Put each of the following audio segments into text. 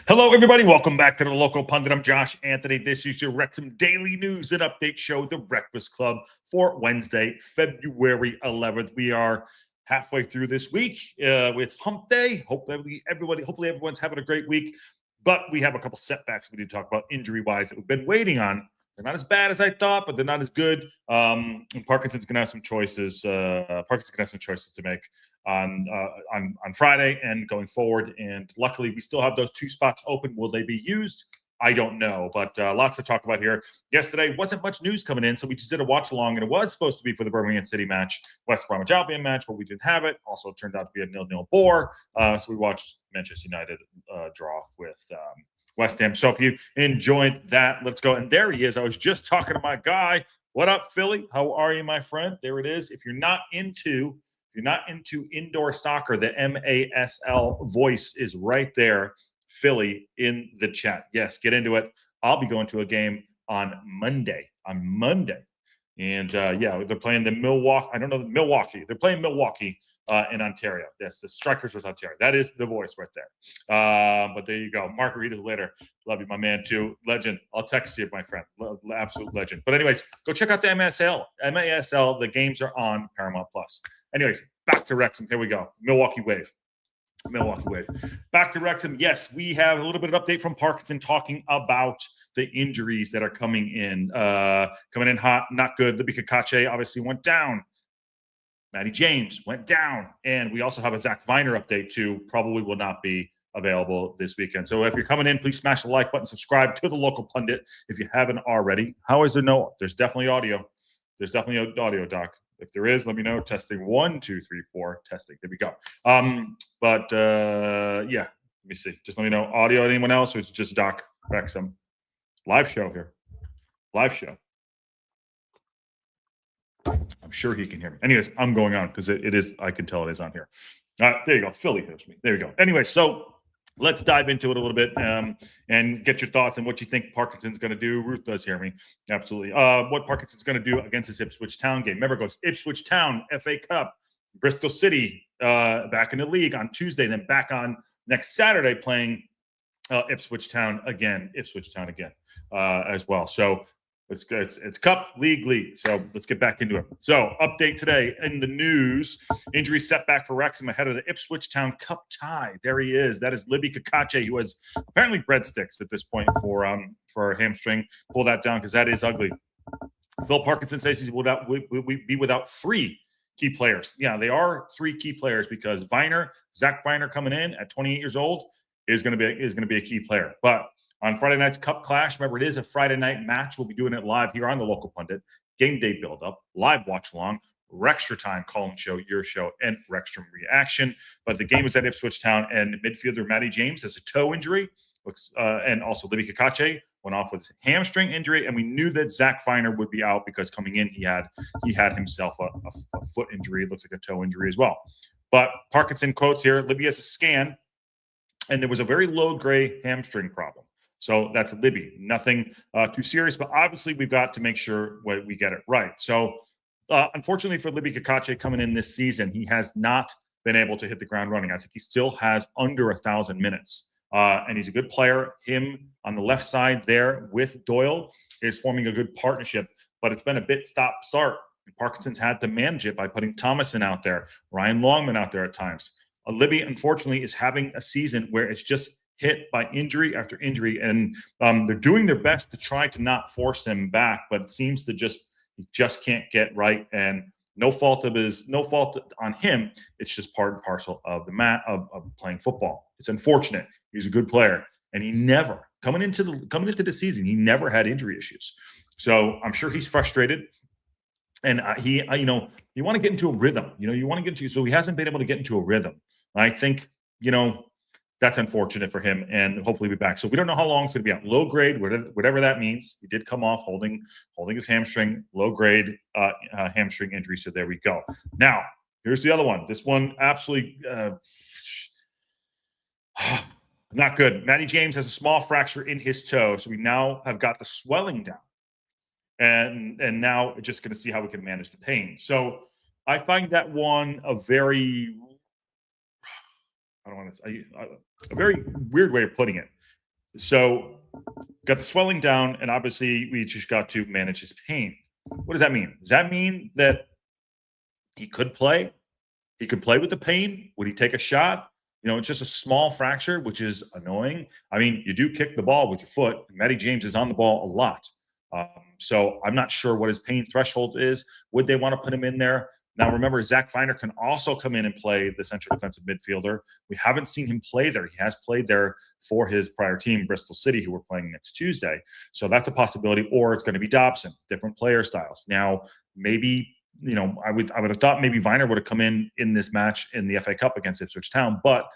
Hello, everybody. Welcome back to the Local Pundit. I'm Josh Anthony. This is your Wrexham Daily News and Update Show, The Breakfast Club, for Wednesday, February 11th. We are halfway through this week. It's Hump Day. Hopefully everyone's having a great week. But we have a couple setbacks we need to talk about injury-wise that we've been waiting on. They're not as bad as I thought, but they're not as good. And Parkinson's going to have some choices. To make on Friday and going forward. And luckily, we still have those two spots open. Will they be used? I don't know, but lots to talk about here. Yesterday wasn't much news coming in, so we just did a watch along, and it was supposed to be for the Birmingham City match, West Bromwich Albion match, but we didn't have it. Also, it turned out to be a 0-0 bore, so we watched Manchester United draw with West Ham. So if you enjoyed that, let's go. And there he is. I was just talking to my guy. What up, Philly? How are you, my friend? There it is. If you're not into indoor soccer, the MASL voice is right there. Philly in the chat. Yes, get into it. I'll be going to a game on Monday. And yeah, they're playing the Milwaukee. I don't know, Milwaukee. They're playing Milwaukee in Ontario. Yes, the Strikers was Ontario. That is the voice right there. But there you go. Margaritas later. Love you, my man, too. Legend. I'll text you, my friend. Absolute legend. But anyways, go check out the MASL. MASL, the games are on Paramount Plus. Anyways, back to Wrexham. Here we go. Milwaukee Wave. Back to Wrexham. Yes, we have a little bit of update from Parkinson talking about the injuries that are coming in. Coming in hot, not good. Libby Cacace obviously went down. Matty James went down. And we also have a Zach Viner update too. Probably will not be available this weekend. So if you're coming in, please smash the like button, subscribe to the Local Pundit if you haven't already. How is there no? There's definitely audio. There's definitely audio, Doc. If there is, let me know. Testing 1, 2, 3, 4. Testing. There we go. Yeah, let me see. Just let me know. Audio, anyone else, or is it just Doc Wrexham? Live show here. Live show. I'm sure he can hear me. Anyways, I'm going on because it is, I can tell it is on here. There you go. Philly hears me. There you go. Anyway, so let's dive into it a little bit and get your thoughts on what you think Parkinson's going to do. Ruth does hear me. Absolutely. What Parkinson's going to do against this Ipswich Town game. Remember, it goes Ipswich Town, FA Cup, Bristol City back in the league on Tuesday, then back on next Saturday playing Ipswich Town again as well. So it's Cup, League. So let's get back into it. So update today in the news: injury setback for Wrexham ahead of the Ipswich Town Cup tie. There he is. That is Libby Cacace, who has apparently breadsticks at this point for a hamstring. Pull that down because that is ugly. Phil Parkinson says he will be without 3 key players. Yeah, they are 3 key players because Zach Viner coming in at 28 years old is going to be a key player. But on Friday night's Cup Clash, remember, it is a Friday night match. We'll be doing it live here on the Local Pundit. Game day build-up, live watch-along, Rextra Time call-in show, your show, and Wrexham reaction. But the game is at Ipswich Town, and midfielder Matty James has a toe injury, and also Libby Cacace went off with hamstring injury, and we knew that Zach Viner would be out because coming in he had himself a foot injury. It looks like a toe injury as well. But Parkinson quotes here: Libby has a scan, and there was a very low-grade hamstring problem. So that's Libby. Nothing too serious, but obviously we've got to make sure we get it right. So unfortunately for Libby Cacace coming in this season, he has not been able to hit the ground running. I think he still has under 1,000 minutes, and he's a good player. Him on the left side there with Doyle is forming a good partnership, but it's been a bit stop-start. Parkinson's had to manage it by putting Thomason out there, Ryan Longman out there at times. Libby, unfortunately, is having a season where it's just hit by injury after injury, and they're doing their best to try to not force him back, but it seems to he just can't get right, and no fault on him. It's just part and parcel of of playing football. It's unfortunate. He's a good player, and he never coming into the season, he never had injury issues. So I'm sure he's frustrated, and you want to get into a rhythm. So he hasn't been able to get into a rhythm. I think that's unfortunate for him, and hopefully be back. So we don't know how long it's going to be out. Low grade, whatever that means. He did come off holding his hamstring, low grade hamstring injury. So there we go. Now, here's the other one. This one absolutely not good. Matty James has a small fracture in his toe, so we now have got the swelling down. And now we're just going to see how we can manage the pain. So I find that one a very, a very weird way of putting it. So got the swelling down, and obviously we just got to manage his pain. What does that mean? Does that mean that he could play? He could play with the pain. Would he take a shot? It's just a small fracture, which is annoying. I mean, you do kick the ball with your foot. Matty James is on the ball a lot. So I'm not sure what his pain threshold is. Would they want to put him in there? Now, remember, Zach Viner can also come in and play the central defensive midfielder. We haven't seen him play there. He has played there for his prior team, Bristol City, who we're playing next Tuesday. So that's a possibility. Or it's going to be Dobson, different player styles. Now, maybe I would have thought maybe Viner would have come in this match in the FA Cup against Ipswich Town, but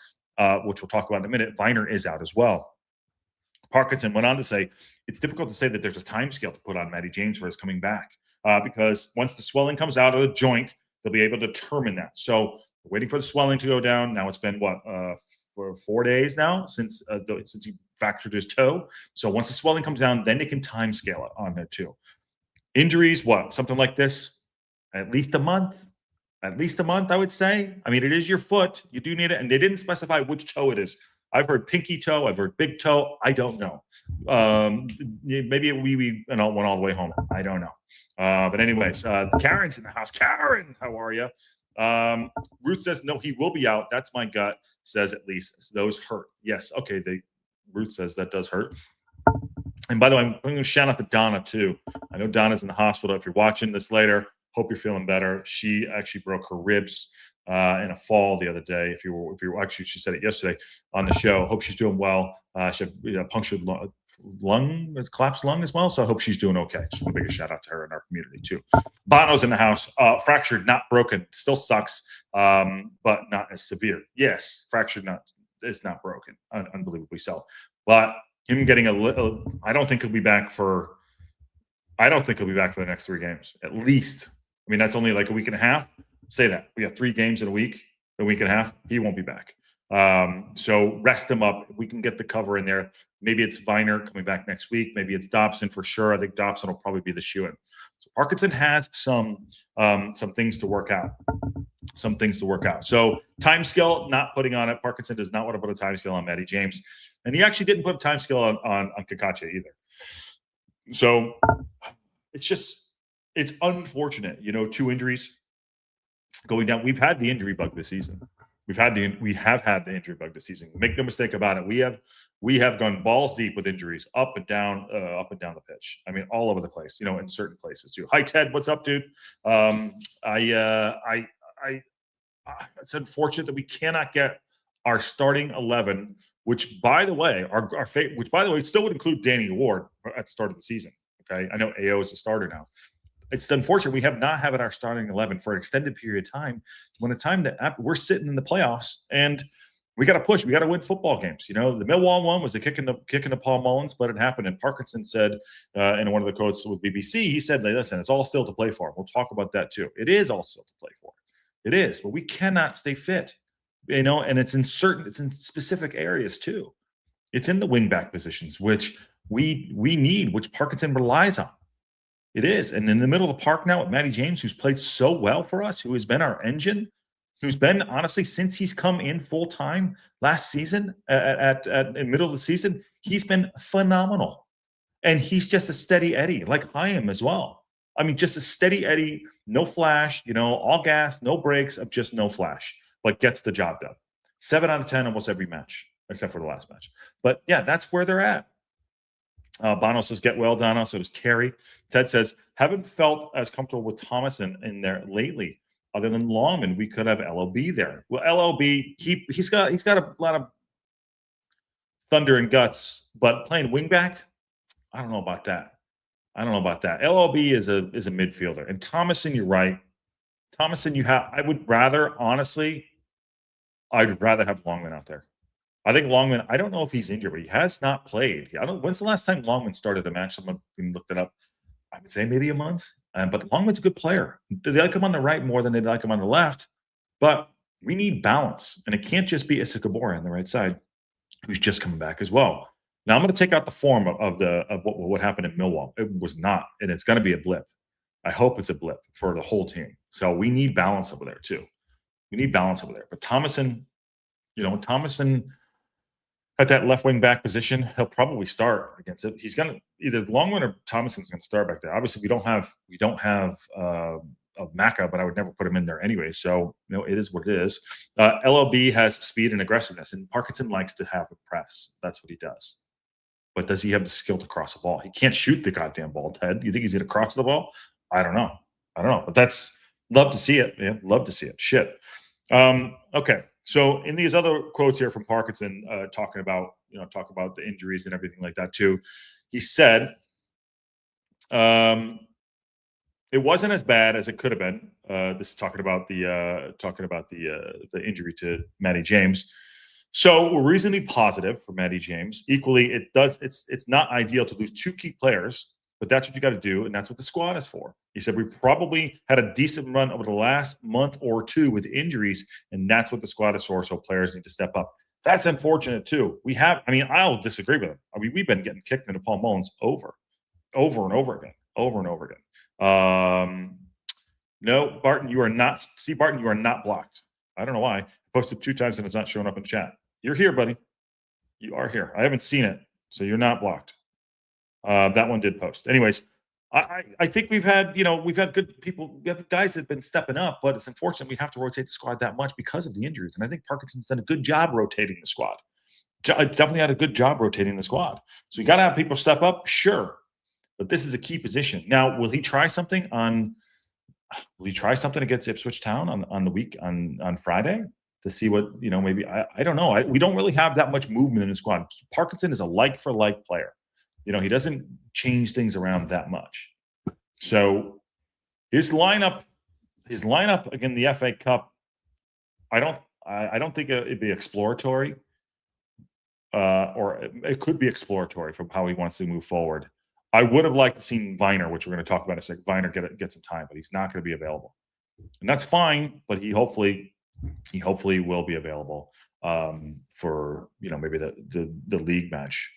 which we'll talk about in a minute, Viner is out as well. Parkinson went on to say, it's difficult to say that there's a time scale to put on Matty James for his coming back because once the swelling comes out of the joint, they'll be able to determine that. So we're waiting for the swelling to go down. Now it's been for 4 days now since he fractured his toe. So once the swelling comes down, then they can time scale it on there too. Injuries, something like this, at least a month. At least a month, I would say. I mean, it is your foot. You do need it. And they didn't specify which toe it is. I've heard pinky toe. I've heard big toe. I don't know. Maybe we went all the way home. I don't know. But anyways, Karen's in the house. Karen, how are you? Ruth says, no, he will be out. That's my gut. Says at least those hurt. Yes. Okay. Ruth says that does hurt. And by the way, I'm going to shout out to Donna too. I know Donna's in the hospital. If you're watching this later, hope you're feeling better. She actually broke her ribs in a fall the other day. If you were actually, she said it yesterday on the show. Hope she's doing well. She had punctured collapsed lung as well. So I hope she's doing okay. Just want to make a shout out to her in our community too. Bono's in the house. Fractured, not broken. Still sucks, but not as severe. Yes, fractured, it's not broken. Unbelievably so. But him getting I don't think he'll be back for the next 3 games at least. I mean, that's only like a week and a half. Say that. We have 3 games in a week and a half. He won't be back. So rest him up. We can get the cover in there. Maybe it's Viner coming back next week. Maybe it's Dobson for sure. I think Dobson will probably be the shoo-in. So Parkinson has some things to work out. So time scale, not putting on it. Parkinson does not want to put a time scale on Matty James. And he actually didn't put a time scale on Cacace either. So it's unfortunate, 2 injuries going down. We've had the injury bug this season. We have had the injury bug this season. Make no mistake about it. We have gone balls deep with injuries up and down the pitch. I mean, all over the place, in certain places too. Hi, Ted. What's up, dude? It's unfortunate that we cannot get our starting 11, which by the way, still would include Danny Ward at the start of the season. Okay. I know AO is a starter now. It's unfortunate we have not had our starting 11 for an extended period of time when a time that we're sitting in the playoffs and we got to push. We got to win football games. The Millwall one was a kick into Paul Mullins, but it happened. And Parkinson said in one of the quotes with BBC, he said, listen, it's all still to play for. We'll talk about that too. It is all still to play for. It is, but we cannot stay fit, and it's in specific areas too. It's in the wingback positions, which we need, which Parkinson relies on. It is. And in the middle of the park now with Matty James, who's played so well for us, who has been our engine, who's been, honestly, since he's come in full-time last season, in middle of the season, he's been phenomenal. And he's just a steady Eddie, like I am as well. I mean, just a steady Eddie, no flash, all gas, no brakes, of just no flash, but gets the job done. 7 out of 10 almost every match, except for the last match. But yeah, that's where they're at. Bono says, get well, Donna. So does Carrie. Ted says, haven't felt as comfortable with Thomas in there lately. Other than Longman, we could have LOB there. Well, LOB, he's got a lot of thunder and guts, but playing wingback, I don't know about that. LOB is a midfielder. And Thomason, you're right. Thomason, I'd rather have Longman out there. I think Longman, I don't know if he's injured, but he has not played. When's the last time Longman started a match? Someone looked it up. I would say maybe a month. But Longman's a good player. They like him on the right more than they like him on the left. But we need balance. And it can't just be Issa Kabora on the right side, who's just coming back as well. Now, I'm going to take out the form of what happened in Millwall. It was not, and it's going to be a blip. I hope it's a blip for the whole team. So we need balance over there, too. But Thomason, at that left wing back position. He'll probably start against it. He's gonna either Longman or Thomason's gonna start back there. Obviously, we don't have of Maka, but I would never put him in there anyway. So it is what it is. LLB has speed and aggressiveness, and Parkinson likes to have a press. That's what he does. But does he have the skill to cross the ball? He can't shoot the goddamn ball, Ted. You think he's gonna cross the ball? I don't know. But that's love to see it, man. Love to see it. Shit. Okay. So in these other quotes here from Parkinson, talking about the injuries and everything like that too, he said, it wasn't as bad as it could have been. This is talking about the injury to Matty James. So we're reasonably positive for Matty James. Equally, it's not ideal to lose two key players, but that's what you got to do, and that's what the squad is for. He said we probably had a decent run over the last month or two with injuries, and that's what the squad is for. So players need to step up. That's unfortunate too. I'll disagree with him. we've been getting kicked into Paul Mullins over and over again. No, Barton, you are not. See, Barton, you are not blocked. I don't know why. I posted 2 times and it's not showing up in the chat. You're here, buddy. You are here. I haven't seen it, so you're not blocked. That one did post. Anyways, I think we've had good people. We have guys that have been stepping up, but it's unfortunate we have to rotate the squad that much because of the injuries. And I think Parkinson's done a good job rotating the squad. Definitely had a good job rotating the squad. So you got to have people step up, sure. But this is a key position. Now, will he try something against Ipswich Town on Friday to see what, maybe, I don't know. We don't really have that much movement in the squad. Parkinson is a like for like player. He doesn't change things around that much. So his lineup again, the FA Cup, I don't think it'd be exploratory, or it could be exploratory from how he wants to move forward. I would have liked to see Viner, which we're going to talk about in a second. Viner get some time, but he's not going to be available, and that's fine. But he hopefully will be available for maybe the league match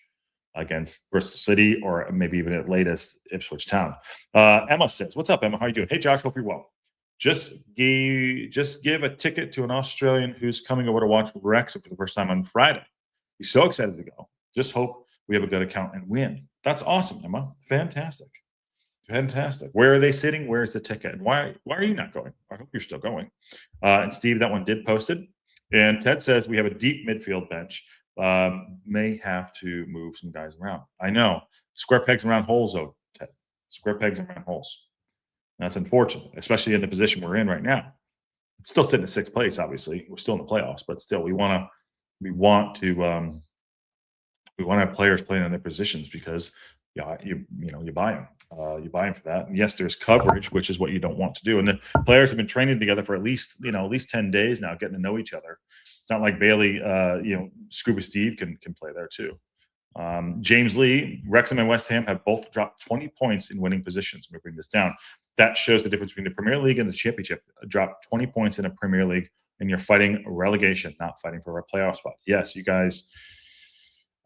against Bristol City, or maybe even at latest Ipswich Town. Emma says, "What's up, Emma? How are you doing? Hey, Josh, hope you're well. Just give a ticket to an Australian who's coming over to watch Wrexham for the first time on Friday. He's so excited to go. Just hope we have a good account and win." That's awesome, Emma. Fantastic. Where are they sitting? Where's the ticket? And why are you not going? I hope you're still going. And Steve, that one did post it. And Ted says we have a deep midfield bench. May have to move some guys around. I know. Square pegs around holes, though, Ted. Square pegs around holes. That's unfortunate, especially in the position we're in right now. Still sitting in 6th place, obviously. We're still in the playoffs, but still, we want to have players playing in their positions because you buy them. You buy them for that. And yes, there's coverage, which is what you don't want to do. And the players have been training together for at least 10 days now, getting to know each other. It's not like Bailey, Scuba Steve can play there too. James Lee, Wrexham and West Ham have both dropped 20 points in winning positions. Let me bring this down. That shows the difference between the Premier League and the Championship. Drop 20 points in a Premier League, and you're fighting relegation, not fighting for a playoff spot. Yes, you guys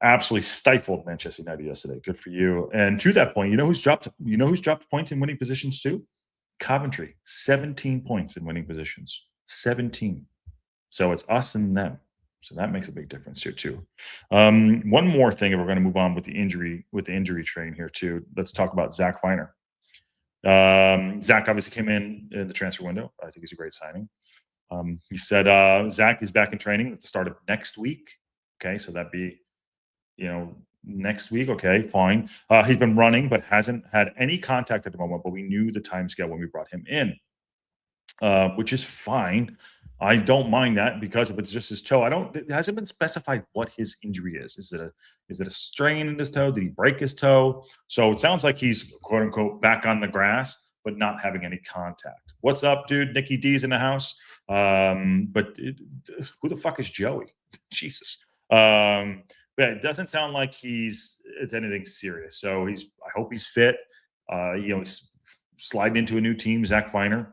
absolutely stifled Manchester United yesterday. Good for you. And to that point, who's dropped points in winning positions too? Coventry, 17 points in winning positions. 17. So it's us and them. So that makes a big difference here too. One more thing, and we're going to move on with the injury train here too. Let's talk about Zach Viner. Zach obviously came in the transfer window. I think he's a great signing. He said Zach is back in training at the start of next week. Okay, so that'd be next week. Okay, fine. He's been running, but hasn't had any contact at the moment. But we knew the time scale when we brought him in, which is fine. I don't mind that because if it's just his toe, it hasn't been specified what his injury is. Is it a strain in his toe? Did he break his toe? So it sounds like he's quote unquote back on the grass, but not having any contact. What's up, dude? Nicky D's in the house. But who the fuck is Joey? Jesus. Yeah, it doesn't sound like it's anything serious. So I hope he's fit. He's sliding into a new team, Zach Viner.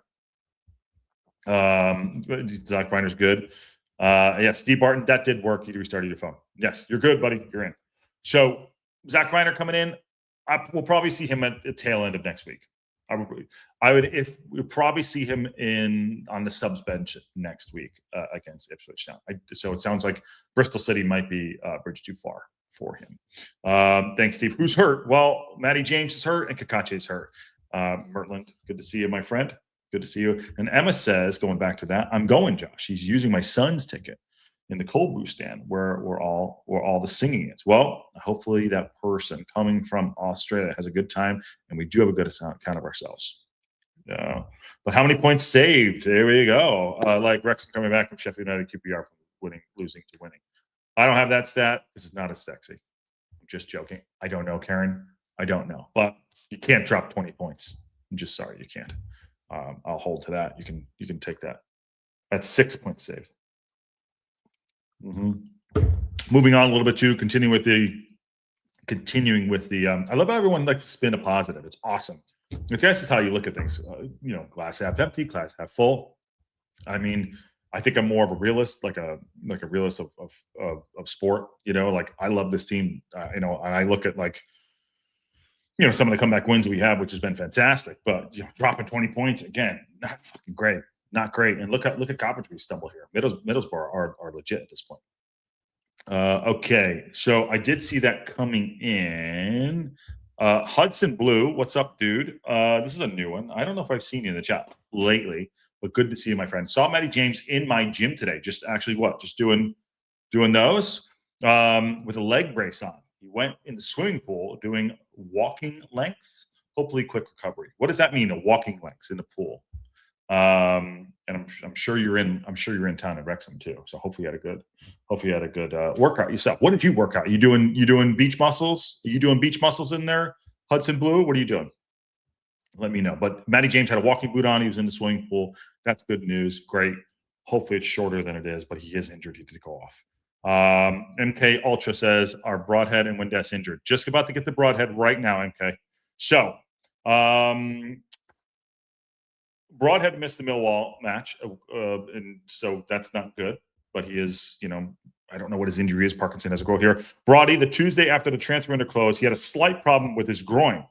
Zach Viner's good. Yeah, Steve Barton, that did work. You restarted your phone. Yes, you're good, buddy. You're in. So Zach Viner coming in. We'll probably see him at the tail end of next week. if we'll probably see him on the subs bench next week against Ipswich Town. So it sounds like Bristol City might be a bridge too far for him. Thanks, Steve. Who's hurt? Well, Matty James is hurt and Cacace is hurt. Mertland, good to see you, my friend. Good to see you. And Emma says, going back to that, I'm going, Josh. He's using my son's ticket in the cold brew stand where all the singing is. Well, hopefully that person coming from Australia has a good time, and we do have a good account of ourselves. But how many points saved? There we go. Like Wrexham coming back from Sheffield United QPR from losing to winning. I don't have that stat. This is not as sexy. I'm just joking. I don't know, Karen. I don't know. But you can't drop 20 points. I'm just sorry you can't. I'll hold to that. You can take that. That's 6 points saved. Moving on a little bit too, continuing with the I love how everyone likes to spin a positive. It's awesome. This is how you look at things. Glass half empty, glass half full. I mean, I think I'm more of a realist, like a realist of sport. Like I love this team. And I look at some of the comeback wins we have, which has been fantastic. But dropping 20 points again, not fucking great. Not great. And look at Coventry stumble here. Middlesbrough are legit at this point. Okay, so I did see that coming in. Hudson Blue, what's up, dude? This is a new one. I don't know if I've seen you in the chat lately, but good to see you, my friend. Saw Matty James in my gym today. Just doing those with a leg brace on. He went in the swimming pool doing walking lengths. Hopefully, quick recovery. What does that mean? A walking lengths in the pool? And I'm sure you're in town at Wrexham too. So hopefully you had a good workout yourself. What did you work out? You doing beach muscles? Are you doing beach muscles in there, Hudson Blue? What are you doing? Let me know. But Matty James had a walking boot on. He was in the swimming pool. That's good news. Great. Hopefully it's shorter than it is, but he is injured. He did go off. MK Ultra says, are Broadhead and Windass injured? Just about to get the Broadhead right now, MK. So, Broadhead missed the Millwall match, and so that's not good. But he is, I don't know what his injury is. Parkinson has a quote here. Brody, the Tuesday after the transfer window closed, he had a slight problem with his groin,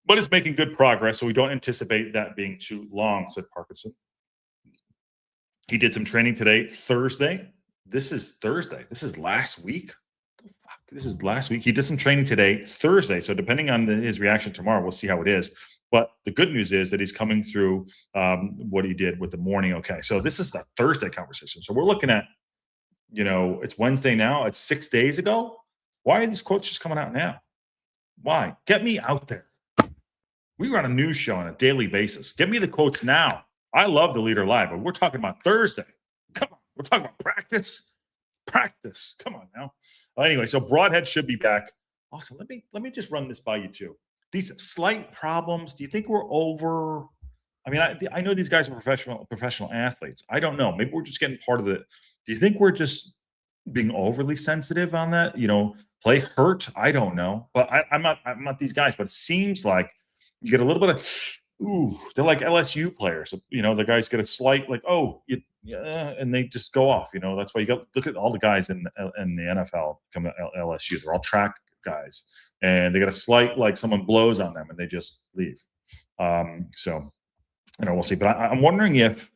but is making good progress, so we don't anticipate that being too long, said Parkinson. He did some training today, Thursday. This is Thursday. This is last week. This is last week. He did some training today, Thursday. So depending on his reaction tomorrow, we'll see how it is. But the good news is that he's coming through what he did with the morning. Okay, so this is the Thursday conversation. So we're looking at, it's Wednesday now. It's 6 days ago. Why are these quotes just coming out now? Why? Get me out there. We run a news show on a daily basis. Get me the quotes now. I love the Leader Live, but we're talking about Thursday. Come on. We're talking about practice. Practice. Come on now. Anyway, so Broadhead should be back. Also, let me just run this by you too. These slight problems, do you think we're over? I mean, I know these guys are professional athletes. I don't know. Maybe we're just getting part of it. Do you think we're just being overly sensitive on that? Play hurt? I don't know. But I'm not these guys. But it seems like you get a little bit of, they're like LSU players. The guys get a slight and they just go off. That's why you got look at all the guys in the NFL come to LSU. They're all track guys. And they get a slight, someone blows on them and they just leave. So, we'll see. But I'm wondering if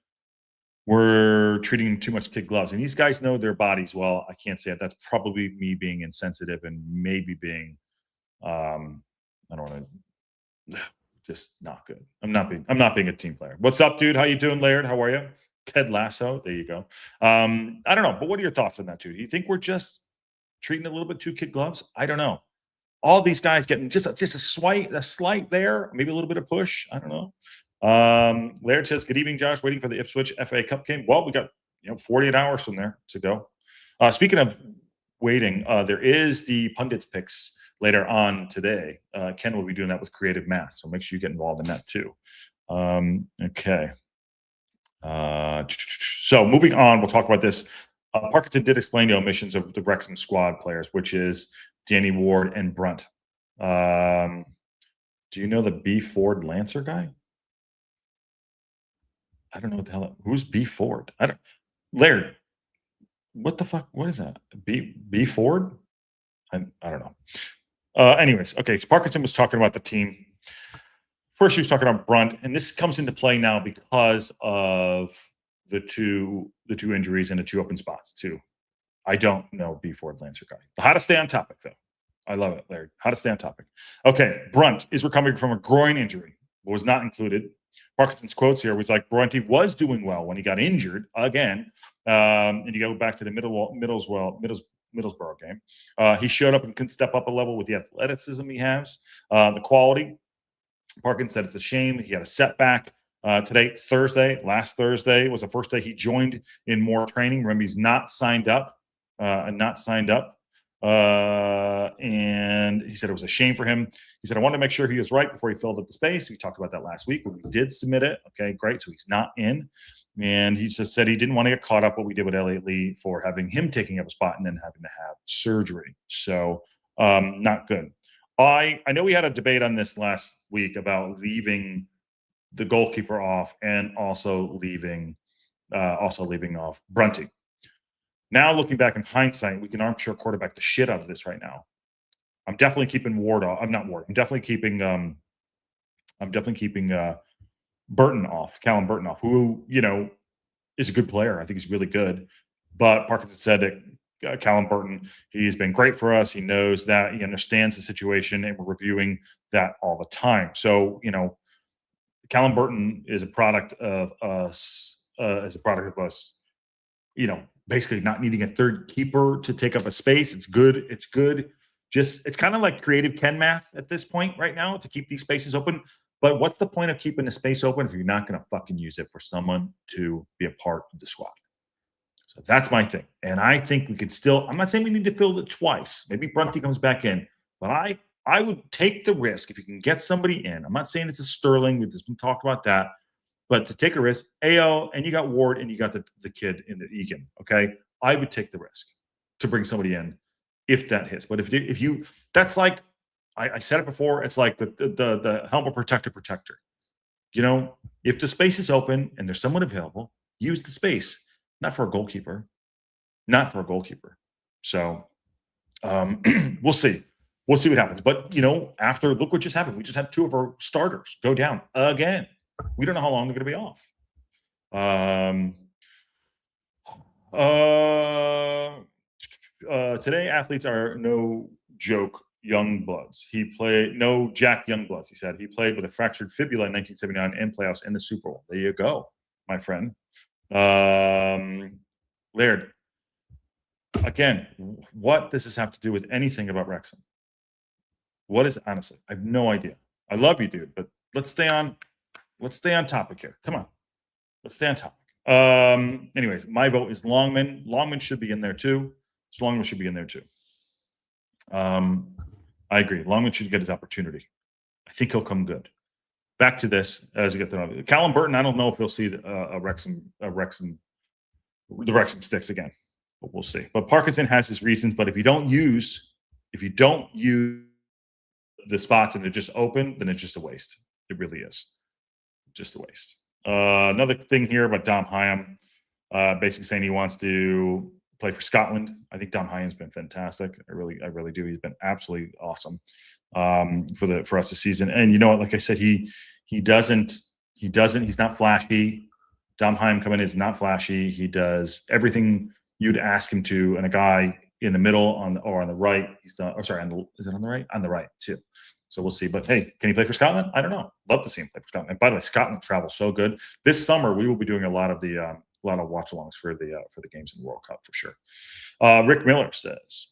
we're treating too much kid gloves. And these guys know their bodies well. I can't say it. That's probably me being insensitive and maybe being, I don't want to, just not good. I'm not being a team player. What's up, dude? How you doing, Laird? How are you? Ted Lasso. There you go. I don't know. But what are your thoughts on that, too? Do you think we're just treating a little bit too kid gloves? I don't know. All these guys getting just a slight there, maybe a little bit of push. I don't know. Laird says, good evening, Josh. Waiting for the Ipswich FA Cup game. Well, we got 48 hours from there to go. Speaking of waiting, there is the pundits picks later on today. Ken will be doing that with Creative Math, so make sure you get involved in that too. Okay. So moving on, we'll talk about this. Parkinson did explain the omissions of the Wrexham squad players, which is Danny Ward and Brunt. Do you know the B. Ford Lancer guy? I don't know what the hell. Who's B. Ford? Laird. What the fuck? What is that? B. Ford? I don't know. Anyways, okay. Parkinson was talking about the team First, he was talking about Brunt, and this comes into play now because of the two injuries and the 2 open spots too. I don't know before Lancer guy. How to stay on topic though. I love it, Larry. How to stay on topic. Okay, Brunt is recovering from a groin injury. Was not included. Parkinson's quotes here was like, Brunty was doing well when he got injured again. And you go back to the Middlesbrough game. He showed up and couldn't step up a level with the athleticism he has, the quality. Parkinson said it's a shame. He had a setback today, last Thursday was the first day he joined in more training. Remember, he's not signed up. And he said it was a shame for him. He said, I wanted to make sure he was right before he filled up the space. We talked about that last week when we did submit it. Okay, great. So he's not in. And he just said he didn't want to get caught up what we did with Elliot Lee for having him taking up a spot and then having to have surgery. So not good. I know we had a debate on this last week about leaving the goalkeeper off and also leaving off Brunty. Now, looking back in hindsight, we can armchair quarterback the shit out of this right now. I'm definitely keeping Ward off. I'm not Ward. I'm definitely keeping Burton off, Callum Burton off, who, is a good player. I think he's really good. But Parkinson said that Callum Burton, he's been great for us. He knows that. He understands the situation, and we're reviewing that all the time. So, Callum Burton is a product of us, basically not needing a third keeper to take up a space. It's good. It's kind of like creative Ken math at this point right now to keep these spaces open. But what's the point of keeping the space open if you're not going to fucking use it for someone to be a part of the squad? So that's my thing. And I think we could still, I'm not saying we need to fill it twice. Maybe Brunty comes back in, but I would take the risk if you can get somebody in. I'm not saying it's a Sterling. We've just been talking about that. But to take a risk, AO, and you got Ward, and you got the kid in the Egan, okay? I would take the risk to bring somebody in if that hits. But if you that's like, I said it before, it's like the helmet protector. If the space is open and there's someone available, use the space, not for a goalkeeper. So we'll see. We'll see what happens. But, look what just happened. We just had 2 of our starters go down again. We don't know how long they're going to be off. Today, athletes are no joke young bloods. No Jack Youngbloods, he said. He played with a fractured fibula in 1979 in playoffs in the Super Bowl. There you go, my friend. Laird, again, what does this have to do with anything about Wrexham? What is, honestly, I have no idea. I love you, dude, but let's stay on topic here. Come on. Let's stay on topic. Anyways, my vote is Longman. Longman should be in there too. Longman should be in there too. I agree. Longman should get his opportunity. I think he'll come good. Back to this as we get to Callum Burton. I don't know if he'll see the Wrexham sticks again, but we'll see. But Parkinson has his reasons. But if you don't use the spots and they're just open, then it's just a waste. It really is. Just a waste. Another thing here about Dom Hyam, basically saying he wants to play for Scotland. I think Dom Hyam's been fantastic. I really do. He's been absolutely awesome for us this season. And you know what? Like I said, he's not flashy. Dom Hyam coming in is not flashy. He does everything you'd ask him to, and a guy in the middle on the right. Is it on the right? On the right too. So we'll see. But hey, can he play for Scotland? I don't know. Love to see him play for Scotland. And by the way, Scotland travels so good. This summer we will be doing a lot of watch-alongs for the games in the World Cup for sure. Rick Miller says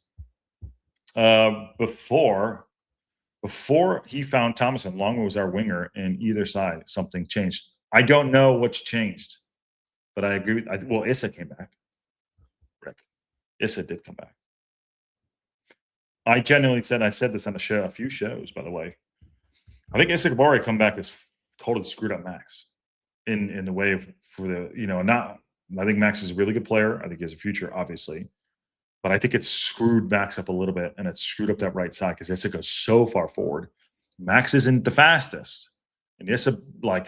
before he found Thomason, Longman was our winger in either side. Something changed. I don't know what's changed, but I agree. Issa came back. Rick, Issa did come back. I genuinely said, I said this on a few shows, by the way. I think Issa Kabari come back has totally screwed up Max in the way I think Max is a really good player. I think he has a future, obviously. But I think it's screwed Max up a little bit, and it's screwed up that right side because Issa goes so far forward. Max isn't the fastest. And Issa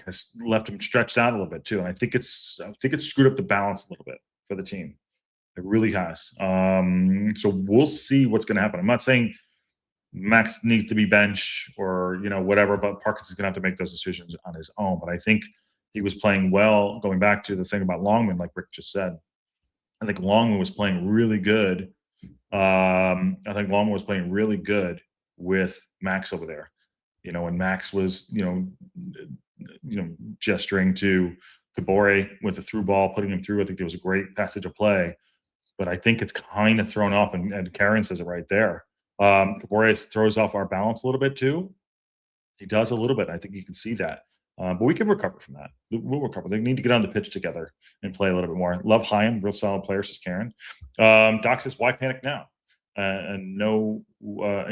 has left him stretched out a little bit too. And I think it's screwed up the balance a little bit for the team. It really has. So we'll see what's going to happen. I'm not saying Max needs to be bench or, whatever, but Parkinson's going to have to make those decisions on his own. But I think he was playing well, going back to the thing about Longman, like Rick just said. I think Longman was playing really good. I think Longman was playing really good with Max over there. And Max was, gesturing to Kabore with the through ball, putting him through. I think there was a great passage of play. But I think it's kind of thrown off, and Karen says it right there. Kabore throws off our balance a little bit too. He does a little bit. I think you can see that. But we can recover from that. We'll recover. They need to get on the pitch together and play a little bit more. Love Chaim, real solid player, says Karen. Doc says, why panic now? And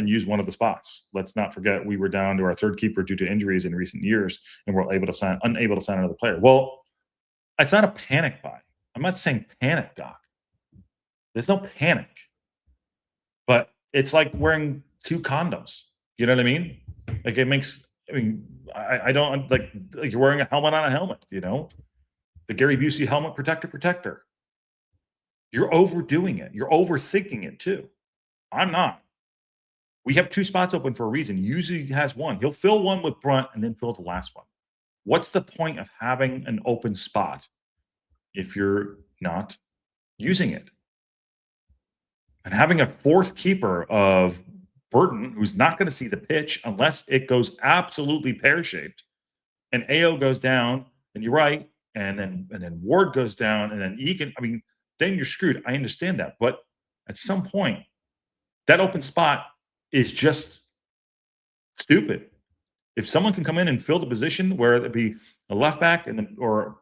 use one of the spots. Let's not forget we were down to our third keeper due to injuries in recent years, and we're unable to sign another player. Well, it's not a panic buy. I'm not saying panic, Doc. There's no panic. But it's like wearing 2 condoms. You know what I mean? Like it makes, I don't like you're wearing a helmet on a helmet, the Gary Busey helmet protector. You're overdoing it. You're overthinking it too. I'm not. We have 2 spots open for a reason. Usually he has one. He'll fill one with Brunt and then fill the last one. What's the point of having an open spot if you're not using it? And having a 4th keeper of Burton, who's not going to see the pitch unless it goes absolutely pear-shaped, and AO goes down, and you're right, and then Ward goes down, and then Egan. Then you're screwed. I understand that, but at some point, that open spot is just stupid. If someone can come in and fill the position, where it be a left back or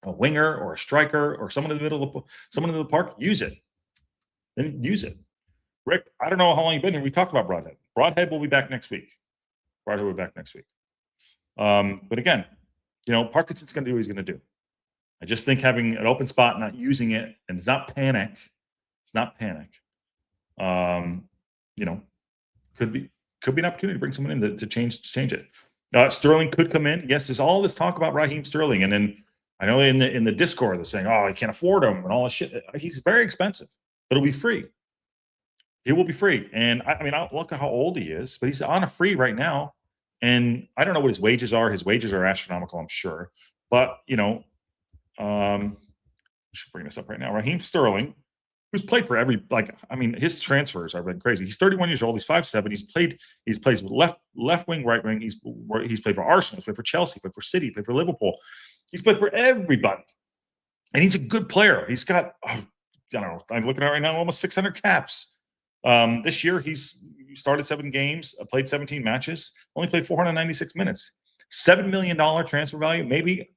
a winger or a striker or someone in the park, use it. Then use it. Rick, I don't know how long you've been here. We talked about Broadhead. Broadhead will be back next week. But again, Parkinson's going to do what he's going to do. I just think having an open spot, not using it, and it's not panic. Could be an opportunity to bring someone in to change it. Sterling could come in. Yes, there's all this talk about Raheem Sterling, and then I know in the Discord they're saying, "Oh, I can't afford him," and all this shit. He's very expensive, but he'll be free. He will be free, and I look at how old he is, but he's on a free right now, and I don't know what his wages are. His wages are astronomical, I'm sure, but I should bring this up right now. Raheem Sterling, who's played for his transfers have been crazy. He's 31 years old. He's 5'7". He plays left wing, right wing. He's played for Arsenal. He's played for Chelsea. Played for City. Played for Liverpool. He's played for everybody, and he's a good player. He's got I don't know. I'm looking at it right now, almost 600 caps. This year he's started 7 games, played 17 matches, only played 496 minutes. $7 million transfer value. Maybe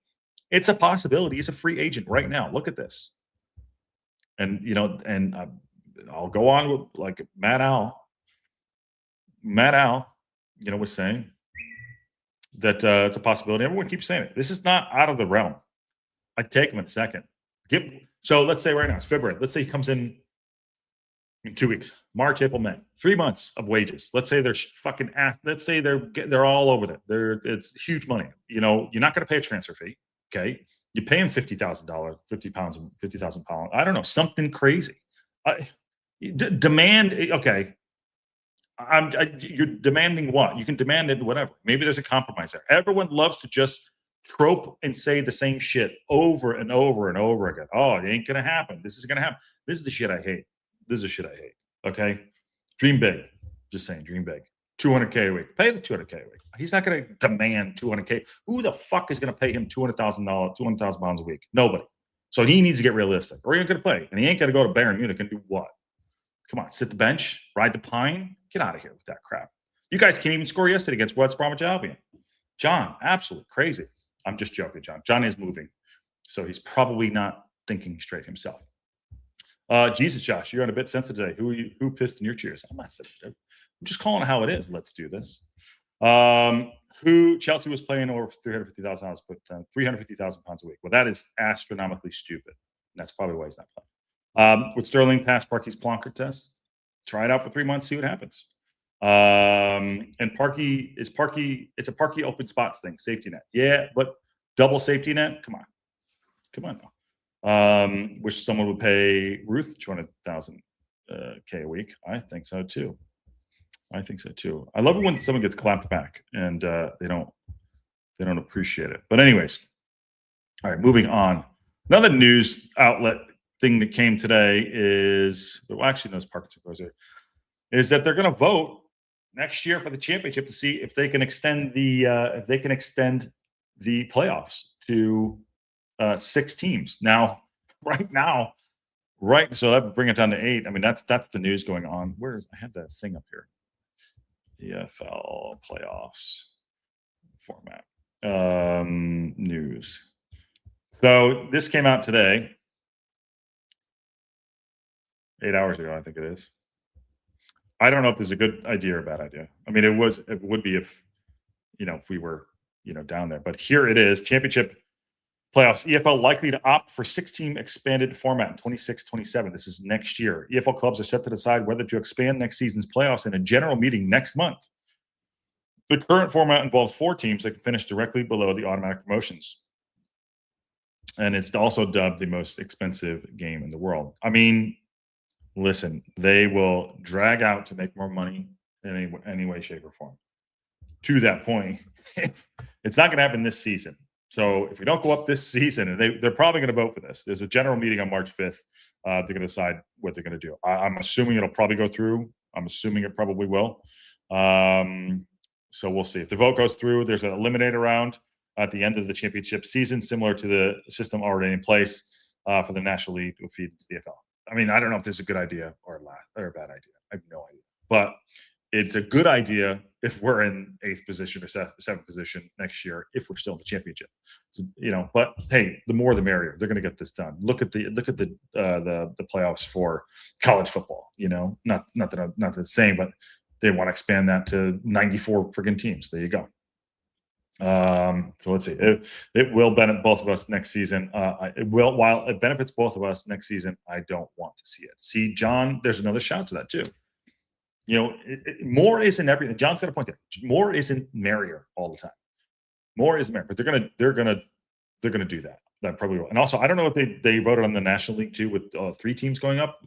it's a possibility. He's a free agent right now. Look at this. And I'll go on with like Matt Al, was saying that it's a possibility. Everyone keeps saying it. This is not out of the realm. I'd take him in a second. So let's say right now it's February. Let's say he comes in 2 weeks, March, April, May, 3 months of wages. Let's say they're fucking let's say they're all over that. It's huge money. You're not going to pay a transfer fee. Okay. You pay him $50,000, 50,000 pounds. I don't know, something crazy. Demand. Okay. You're demanding what? You can demand it, whatever. Maybe there's a compromise there. Everyone loves to just trope and say the same shit over and over and over again. Oh, it ain't going to happen. This is going to happen. This is the shit I hate. Okay. Dream big. Just saying, dream big. $200K a week. Pay the $200K a week. He's not going to demand $200K. Who the fuck is going to pay him $200,000, 200,000 pounds a week? Nobody. So he needs to get realistic, or he ain't going to play. And he ain't going to go to Bayern Munich and do what? Come on, sit the bench, ride the pine. Get out of here with that crap. You guys can't even score yesterday against West Bromwich Albion. John, absolutely crazy. I'm just joking, John. John is moving, so he's probably not thinking straight himself. Jesus, Josh, you're on a bit sensitive today. Who pissed in your cheers? I'm not sensitive. I'm just calling it how it is. Let's do this. Who Chelsea was playing over $350,000, but 350,000 pounds a week. Well, that is astronomically stupid. And that's probably why he's not playing. Would Sterling pass Parky's Plonker test? Try it out for 3 months, see what happens. And Parky, it's a Parky open spots thing, safety net. Yeah, but double safety net? Come on now. Wish someone would pay Ruth 200,000 K a week. I think so too. I think so too. I love it when someone gets clapped back and they don't appreciate it. But anyways, all right, moving on. Another news outlet thing that came today is, well, actually, no, it's Parkinson goes there, is that they're going to vote next year for the championship to see if they can extend the playoffs to 6 teams. Now, right now, so that would bring it down to 8. I mean, that's the news going on. I have that thing up here. EFL playoffs format news. So this came out today, 8 hours ago, I think it is. I don't know if this is a good idea or a bad idea. I mean, it would be if we were down there. But here it is: championship playoffs. EFL likely to opt for 6-team expanded format in 26-27. This is next year. EFL clubs are set to decide whether to expand next season's playoffs in a general meeting next month. The current format involves 4 teams that can finish directly below the automatic promotions. And it's also dubbed the most expensive game in the world. I mean, listen, they will drag out to make more money in any way, shape, or form. To that point, it's not going to happen this season. So if we don't go up this season, and they're probably going to vote for this. There's a general meeting on March 5th. They're going to decide what they're going to do. I'm assuming it'll probably go through. I'm assuming it probably will. So we'll see. If the vote goes through, there's an eliminator round at the end of the championship season, similar to the system already in place for the National League to feed into the EFL. I mean, I don't know if this is a good idea or a bad idea. I have no idea. But it's a good idea if we're in 8th position or 7th position next year, if we're still in the championship. So, but hey, the more the merrier. They're going to get this done. Look at the playoffs for college football. Not the same, but they want to expand that to 94 friggin' teams. There you go. So let's see. It will benefit both of us next season. While it benefits both of us next season, I don't want to see it. See, John, there's another shout to that too. More isn't everything. John's got a point there. More isn't merrier all the time. More is merrier, but they're gonna do that. That probably will. And also, I don't know if they voted on the National League too with 3 teams going up.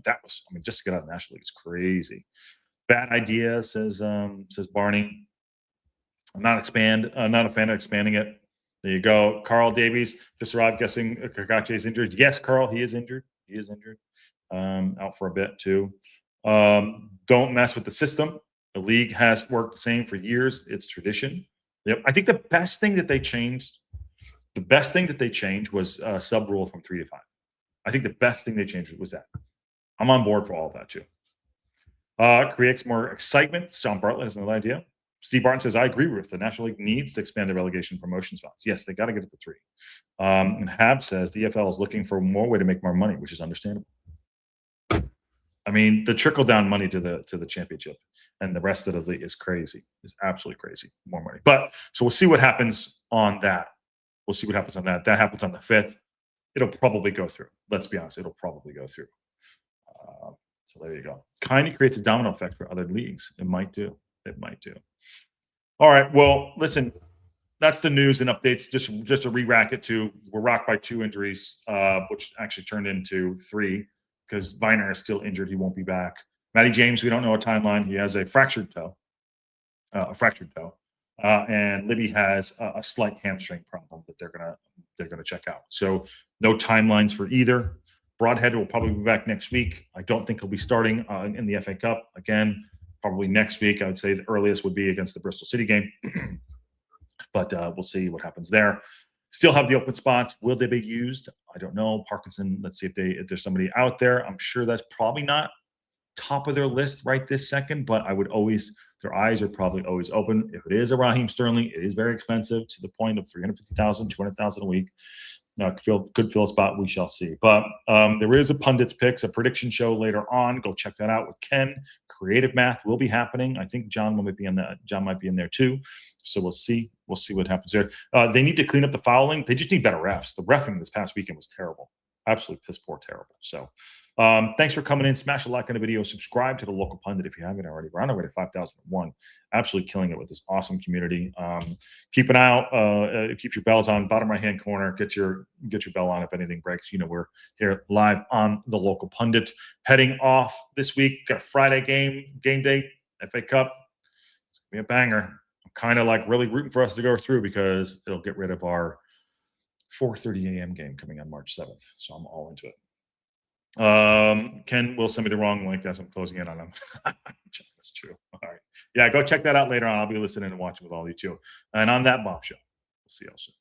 Just to get out of the National League is crazy. Bad idea, says Barney. I'm not a fan of expanding it. There you go. Carl Davies just arrived, guessing Cacace is injured. Yes, Carl, he is injured. Out for a bit too. Don't mess with the system. The league has worked the same for years. It's tradition. Yep. I think the best thing that they changed was sub rule from 3 to 5. I think the best thing they changed was that. I'm on board for all of that too. Creates more excitement. John Bartlett has another idea. Steve Barton says, I agree with the National League needs to expand the relegation promotion spots. Yes, they got to get it to 3. And Hab says the EFL is looking for more way to make more money, which is understandable. I mean, the trickle down money to the championship and the rest of the league is crazy. Is absolutely crazy. More money. But so we'll see what happens on that. That happens on the 5th. It'll probably go through. Let's be honest. It'll probably go through. So there you go. Kind of creates a domino effect for other leagues. It might do. All right. Well, listen, that's the news and updates. Just to re-rack it too. We're rocked by 2 injuries, which actually turned into 3 because Viner is still injured. He won't be back. Matty James, we don't know a timeline. He has a fractured toe. And Libby has a slight hamstring problem that they're gonna check out. So no timelines for either. Broadhead will probably be back next week. I don't think he'll be starting in the FA Cup again. Probably next week. I would say the earliest would be against the Bristol City game. But we'll see what happens there. Still have the open spots. Will they be used? I don't know. Parkinson, let's see if there's somebody out there. I'm sure that's probably not top of their list right this second, but their eyes are probably always open. If it is a Raheem Sterling, it is very expensive to the point of 350,000, 200,000 a week. Could fill a spot. We shall see. But there is a pundits picks, a prediction show later on. Go check that out with Ken. Creative Math will be happening. I think John might be in that. John might be in there too. So we'll see. We'll see what happens there. They need to clean up the fouling. They just need better refs. The reffing this past weekend was terrible. Absolutely piss poor, terrible. So thanks for coming in. Smash a like on the video. Subscribe to the local pundit if you haven't already. We're on our way to 5,001. Absolutely killing it with this awesome community. Keep an eye out. Keep your bells on. Bottom right hand corner. Get your bell on if anything breaks. We're here live on the local pundit. Heading off this week. Got a Friday game day. FA Cup. Be a banger. I'm kind of like really rooting for us to go through because it'll get rid of our 4:30 a.m. game coming on March 7th. So I'm all into it. Ken will send me the wrong link as I'm closing in on him. That's true. All right. Yeah, go check that out later on. I'll be listening and watching with all you too. And on that bombshell, we'll see you all soon.